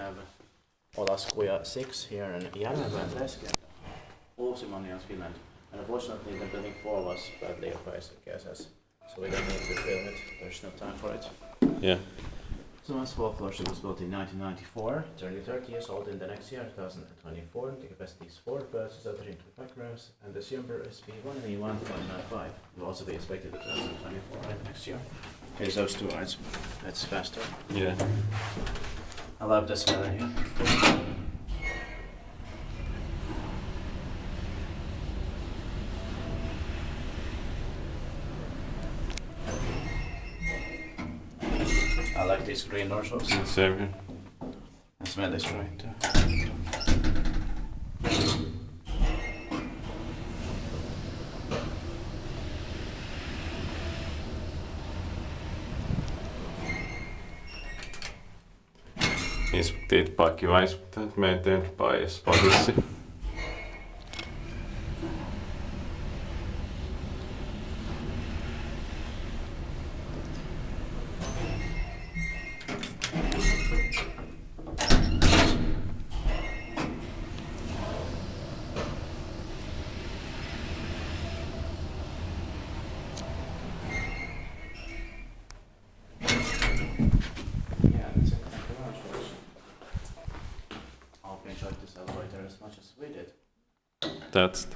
have Olaskuja 6 here in Järvenpää, Uusimania, Finland. And unfortunately the building 4 was badly appraised at KSS, so we don't need to film it, there's no time for it. Yeah. So as 4th floor, she was built in 1994, turning 30 years old in the next year, 2024. The capacity is 4 persons, 325 rooms, and the number is B1 and E1.95. Will also be expected in 2024 and next year. Here's those two lines. That's faster. Yeah. I love this weather here. I like these green doors also. Same here. The smell is right too. Inspekteert pakkivaisputtaat meidän paijaspadissi. Enjoyed this elevator as much as we did. That's